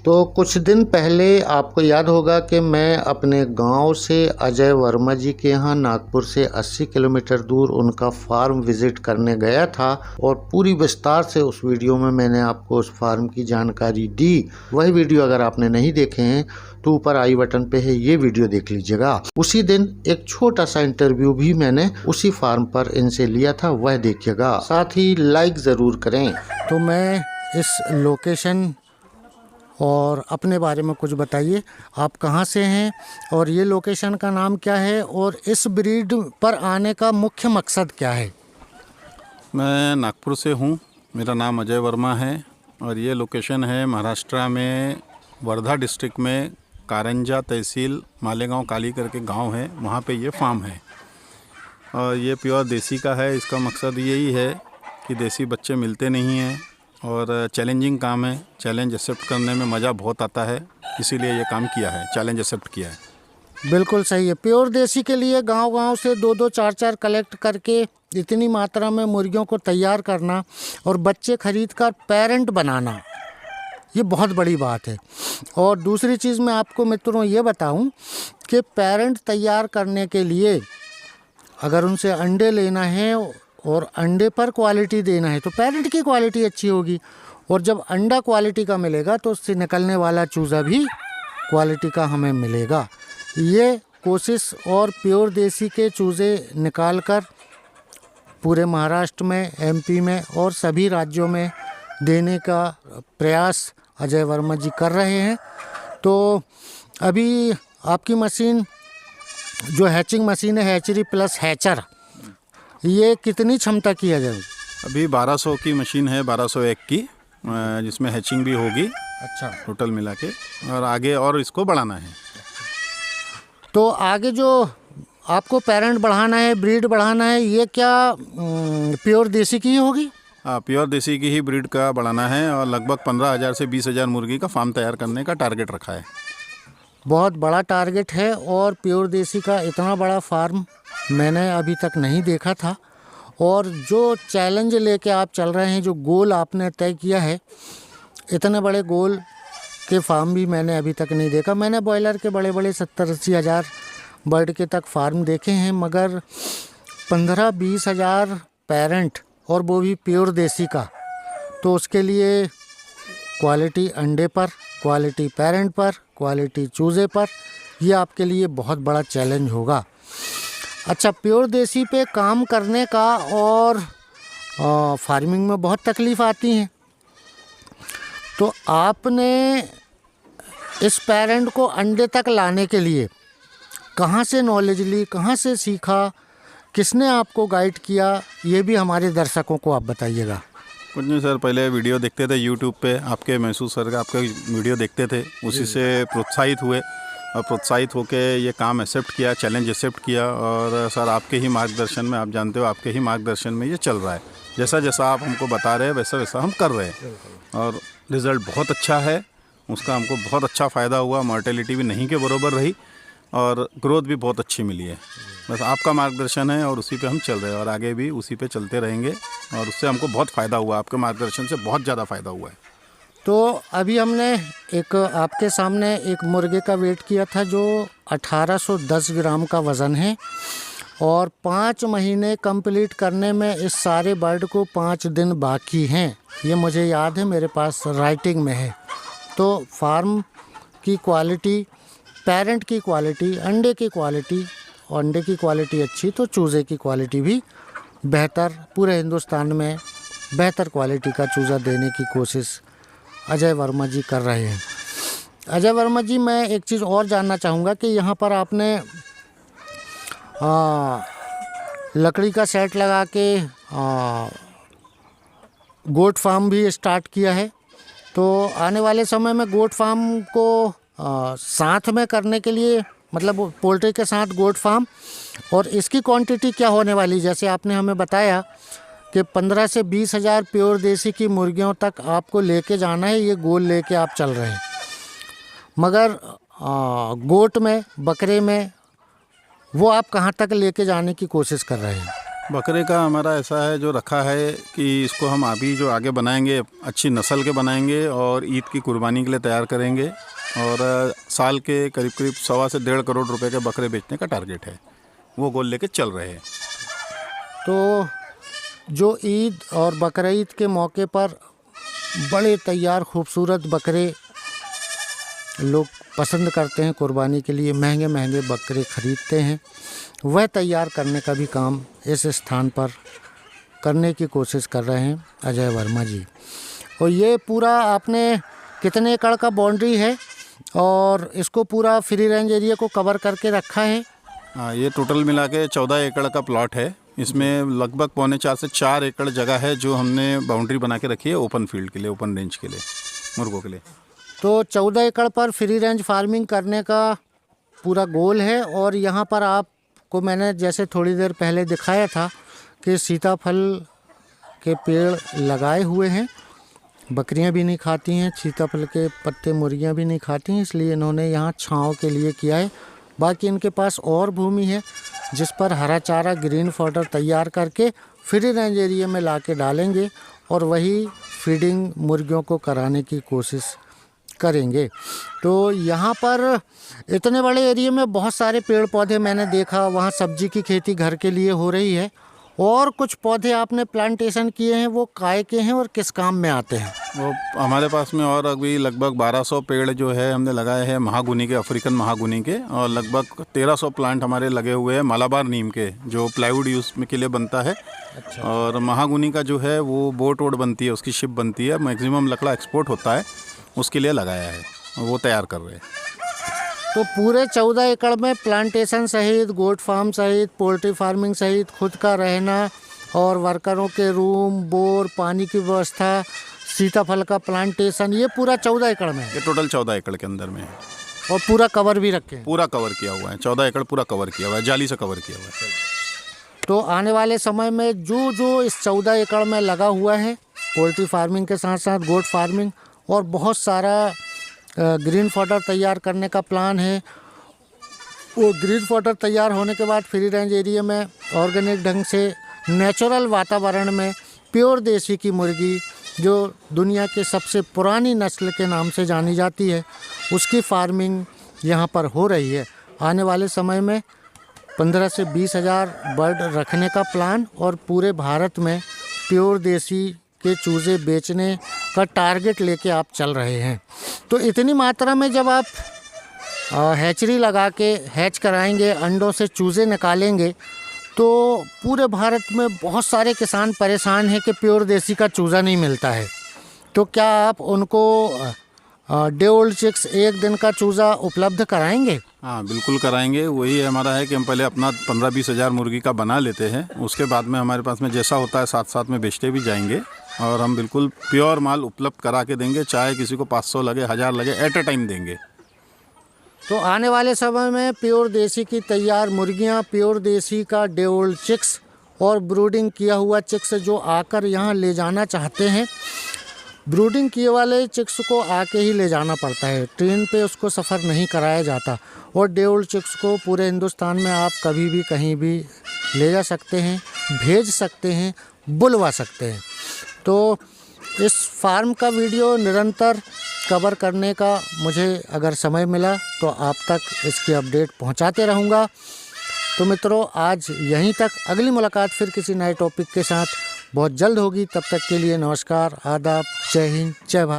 तो कुछ दिन पहले आपको याद होगा कि मैं अपने गांव से अजय वर्मा जी के यहाँ नागपुर से 80 किलोमीटर दूर उनका फार्म विज़िट करने गया था और पूरी विस्तार से उस वीडियो में मैंने आपको उस फार्म की जानकारी दी। वही वीडियो अगर आपने नहीं देखे हैं तो ऊपर आई बटन पे है, ये वीडियो देख लीजिएगा। उसी दिन एक छोटा सा इंटरव्यू भी मैंने उसी फार्म पर इनसे लिया था, वह देखिएगा। साथ ही लाइक ज़रूर करें। तो मैं इस लोकेशन और अपने बारे में कुछ बताइए, आप कहाँ से हैं और ये लोकेशन का नाम क्या है और इस ब्रीड पर आने का मुख्य मकसद क्या है? मैं नागपुर से हूँ, मेरा नाम अजय वर्मा है और ये लोकेशन है महाराष्ट्र में वर्धा डिस्ट्रिक्ट में कारंजा तहसील मालेगांव काली करके गांव है, वहाँ पे ये फार्म है और ये प्योर देसी का है। इसका मकसद यही है कि देसी बच्चे मिलते नहीं हैं और चैलेंजिंग काम है, चैलेंज एक्सेप्ट करने में मज़ा बहुत आता है, इसीलिए ये काम किया है, चैलेंज एक्सेप्ट किया है। बिल्कुल सही है। प्योर देसी के लिए गांव-गांव से 2-2 4-4 कलेक्ट करके इतनी मात्रा में मुर्गियों को तैयार करना और बच्चे खरीद कर पेरेंट बनाना, ये बहुत बड़ी बात है। और दूसरी चीज़ मैं आपको मित्रों ये बताऊं कि पेरेंट तैयार करने के लिए अगर उनसे अंडे लेना है और अंडे पर क्वालिटी देना है तो पेरेंट की क्वालिटी अच्छी होगी, और जब अंडा क्वालिटी का मिलेगा तो उससे निकलने वाला चूज़ा भी क्वालिटी का हमें मिलेगा। ये कोशिश और प्योर देसी के चूज़े निकाल कर पूरे महाराष्ट्र में, एमपी में और सभी राज्यों में देने का प्रयास अजय वर्मा जी कर रहे हैं। तो अभी आपकी मशीन जो हैचिंग मशीन है, हैचरी प्लस हैचर, ये कितनी क्षमता की है? अभी 1200 की मशीन है, 1201 की, जिसमें हैचिंग भी होगी। अच्छा, टोटल मिला के, और आगे और इसको बढ़ाना है। तो आगे जो आपको पेरेंट बढ़ाना है, ब्रीड बढ़ाना है, ये क्या प्योर देसी की ही होगी? हाँ, प्योर देसी की ही ब्रीड का बढ़ाना है और लगभग 15,000 से 20,000 मुर्गी का फार्म तैयार करने का टारगेट रखा है। बहुत बड़ा टारगेट है और प्योर देसी का इतना बड़ा फार्म मैंने अभी तक नहीं देखा था। और जो चैलेंज लेके आप चल रहे हैं, जो गोल आपने तय किया है, इतने बड़े गोल के फार्म भी मैंने अभी तक नहीं देखा। मैंने बॉयलर के बड़े बड़े 70-80 हज़ार बर्ड के तक फार्म देखे हैं, मगर 15-20 हज़ार पेरेंट, और वो भी प्योर देसी का, तो उसके लिए क्वालिटी अंडे पर, क्वालिटी पेरेंट पर, क्वालिटी चूज़े पर, ये आपके लिए बहुत बड़ा चैलेंज होगा। अच्छा, प्योर देसी पे काम करने का और फार्मिंग में बहुत तकलीफ़ आती हैं, तो आपने इस पेरेंट को अंडे तक लाने के लिए कहाँ से नॉलेज ली, कहाँ से सीखा, किसने आपको गाइड किया, ये भी हमारे दर्शकों को आप बताइएगा। कुछ नहीं सर, पहले वीडियो देखते थे यूट्यूब पे, आपके महसूस सर का आपके वीडियो देखते थे, उसी से प्रोत्साहित हुए और प्रोत्साहित होके ये काम एक्सेप्ट किया, चैलेंज एक्सेप्ट किया। और सर आपके ही मार्गदर्शन में, आप जानते हो आपके ही मार्गदर्शन में ये चल रहा है। जैसा जैसा आप हमको बता रहे हैं वैसा वैसा हम कर रहे हैं और रिज़ल्ट बहुत अच्छा है, उसका हमको बहुत अच्छा फ़ायदा हुआ। मॉर्टेलिटी भी नहीं के बराबर रही और ग्रोथ भी बहुत अच्छी मिली है। बस आपका मार्गदर्शन है और उसी पे हम चल रहे हैं और आगे भी उसी पे चलते रहेंगे और उससे हमको बहुत फ़ायदा हुआ, आपके मार्गदर्शन से बहुत ज़्यादा फ़ायदा हुआ है। तो अभी हमने एक आपके सामने एक मुर्गे का वेट किया था जो 1810 ग्राम का वज़न है, और 5 महीने कंप्लीट करने में इस सारे बर्ड को 5 दिन बाकी हैं, ये मुझे याद है, मेरे पास राइटिंग में है। तो फार्म की क्वालिटी, पेरेंट की क्वालिटी, अंडे की क्वालिटी, और अंडे की क्वालिटी अच्छी तो चूज़े की क्वालिटी भी बेहतर, पूरे हिंदुस्तान में बेहतर क्वालिटी का चूज़ा देने की कोशिश अजय वर्मा जी कर रहे हैं। अजय वर्मा जी, मैं एक चीज़ और जानना चाहूँगा कि यहाँ पर आपने लकड़ी का सेट लगा के गोट फार्म भी स्टार्ट किया है, तो आने वाले समय में गोट फार्म को साथ में करने के लिए, मतलब पोल्ट्री के साथ गोट फार्म, और इसकी क्वांटिटी क्या होने वाली, जैसे आपने हमें बताया कि 15 से 20 हज़ार प्योर देसी की मुर्गियों तक आपको लेके जाना है, ये गोल लेके आप चल रहे हैं, मगर गोट में, बकरे में, वो आप कहाँ तक लेके जाने की कोशिश कर रहे हैं? बकरे का हमारा ऐसा है जो रखा है कि इसको हम अभी जो आगे बनाएंगे अच्छी नस्ल के बनाएंगे और ईद की कुर्बानी के लिए तैयार करेंगे और साल के करीब करीब 1.25 से 1.5 करोड़ रुपए के बकरे बेचने का टारगेट है, वो गोल लेके चल रहे हैं। तो जो ईद और बकरीद के मौके पर बड़े तैयार खूबसूरत बकरे लोग पसंद करते हैं कुर्बानी के लिए, महंगे महंगे बकरे ख़रीदते हैं, वह तैयार करने का भी काम इस स्थान पर करने की कोशिश कर रहे हैं अजय वर्मा जी। और ये पूरा आपने कितने एकड़ का बाउंड्री है और इसको पूरा फ्री रेंज एरिया को कवर करके रखा है? हाँ, ये टोटल मिला के 14 एकड़ का प्लॉट है। इसमें लगभग 3.25 से 4 एकड़ जगह है जो हमने बाउंड्री बना के रखी है ओपन फील्ड के लिए, ओपन रेंज के लिए, मुर्गों के लिए। तो 14 एकड़ पर फ्री रेंज फार्मिंग करने का पूरा गोल है। और यहाँ पर आपको मैंने जैसे थोड़ी देर पहले दिखाया था कि सीताफल के पेड़ लगाए हुए हैं, बकरियां भी नहीं खाती हैं, सीताफल के पत्ते मुर्गियां भी नहीं खाती हैं, इसलिए इन्होंने यहाँ छांव के लिए किया है। बाकी इनके पास और भूमि है जिस पर हरा चारा ग्रीन फॉडर तैयार करके फ्री रेंज एरिया में ला के डालेंगे और वही फीडिंग मुर्गियों को कराने की कोशिश करेंगे। तो यहाँ पर इतने बड़े एरिया में बहुत सारे पेड़ पौधे मैंने देखा, वहाँ सब्जी की खेती घर के लिए हो रही है और कुछ पौधे आपने प्लांटेशन किए हैं, वो काय के हैं और किस काम में आते हैं? वो हमारे पास में और अभी लगभग 1200 पेड़ जो है हमने लगाए हैं महागुनी के, अफ्रीकन महागुनी के, और लगभग 1300 प्लांट हमारे लगे हुए हैं मलाबार नीम के जो प्लाईवुड यूज़ के लिए बनता है। अच्छा। और महागुनी का जो है वो बोट वोट बनती है, उसकी शिप बनती है, मैक्सिमम लकड़ा एक्सपोर्ट होता है, उसके लिए लगाया है, वो तैयार कर रहे हैं। तो पूरे 14 एकड़ में प्लांटेशन सहित, गोट फार्म सहित, पोल्ट्री फार्मिंग सहित, खुद का रहना और वर्करों के रूम, बोर, पानी की व्यवस्था, सीताफल का प्लांटेशन, ये पूरा 14 एकड़ में है। ये टोटल 14 एकड़ के अंदर में है और पूरा कवर भी रखे हैं? पूरा कवर किया हुआ है, 14 एकड़ पूरा कवर किया हुआ है, जाली से कवर किया हुआ है। तो आने वाले समय में जो जो इस 14 एकड़ में लगा हुआ है, पोल्ट्री फार्मिंग के साथ साथ गोट फार्मिंग और बहुत सारा ग्रीन फॉडर तैयार करने का प्लान है, वो ग्रीन फॉडर तैयार होने के बाद फ्री रेंज एरिया में ऑर्गेनिक ढंग से नेचुरल वातावरण में प्योर देसी की मुर्गी जो दुनिया के सबसे पुरानी नस्ल के नाम से जानी जाती है, उसकी फार्मिंग यहाँ पर हो रही है। आने वाले समय में 15 से 20 हज़ार बर्ड रखने का प्लान और पूरे भारत में प्योर देसी के चूज़े बेचने का टारगेट लेके आप चल रहे हैं। तो इतनी मात्रा में जब आप हैचरी लगा के हैच कराएंगे, अंडों से चूज़े निकालेंगे, तो पूरे भारत में बहुत सारे किसान परेशान हैं कि प्योर देसी का चूज़ा नहीं मिलता है। तो क्या आप उनको डे ओल्ड चिक्स, एक दिन का चूज़ा उपलब्ध कराएंगे? हाँ, बिल्कुल कराएंगे। वही हमारा है कि हम पहले अपना 15-20 हज़ार मुर्गी का बना लेते हैं, उसके बाद में हमारे पास में जैसा होता है साथ साथ में बेचते भी जाएंगे और हम बिल्कुल प्योर माल उपलब्ध करा के देंगे, चाहे किसी को 500 लगे, 1000 लगे, एट ए टाइम देंगे। तो आने वाले समय में प्योर देसी की तैयार मुर्गियां, प्योर देसी का डे ओल्ड चिक्स और ब्रूडिंग किया हुआ चिक्स जो आकर यहाँ ले जाना चाहते हैं, ब्रूडिंग किए वाले चिक्स को आके ही ले जाना पड़ता है, ट्रेन पे उसको सफ़र नहीं कराया जाता। और डे ओल्ड चिक्स को पूरे हिंदुस्तान में आप कभी भी कहीं भी ले जा सकते हैं, भेज सकते हैं, बुलवा सकते हैं। तो इस फार्म का वीडियो निरंतर कवर करने का मुझे अगर समय मिला तो आप तक इसकी अपडेट पहुंचाते रहूंगा। तो मित्रों, आज यहीं तक, अगली मुलाकात फिर किसी नए टॉपिक के साथ बहुत जल्द होगी। तब तक के लिए नमस्कार, आदाब, जय हिंद, जय भारत।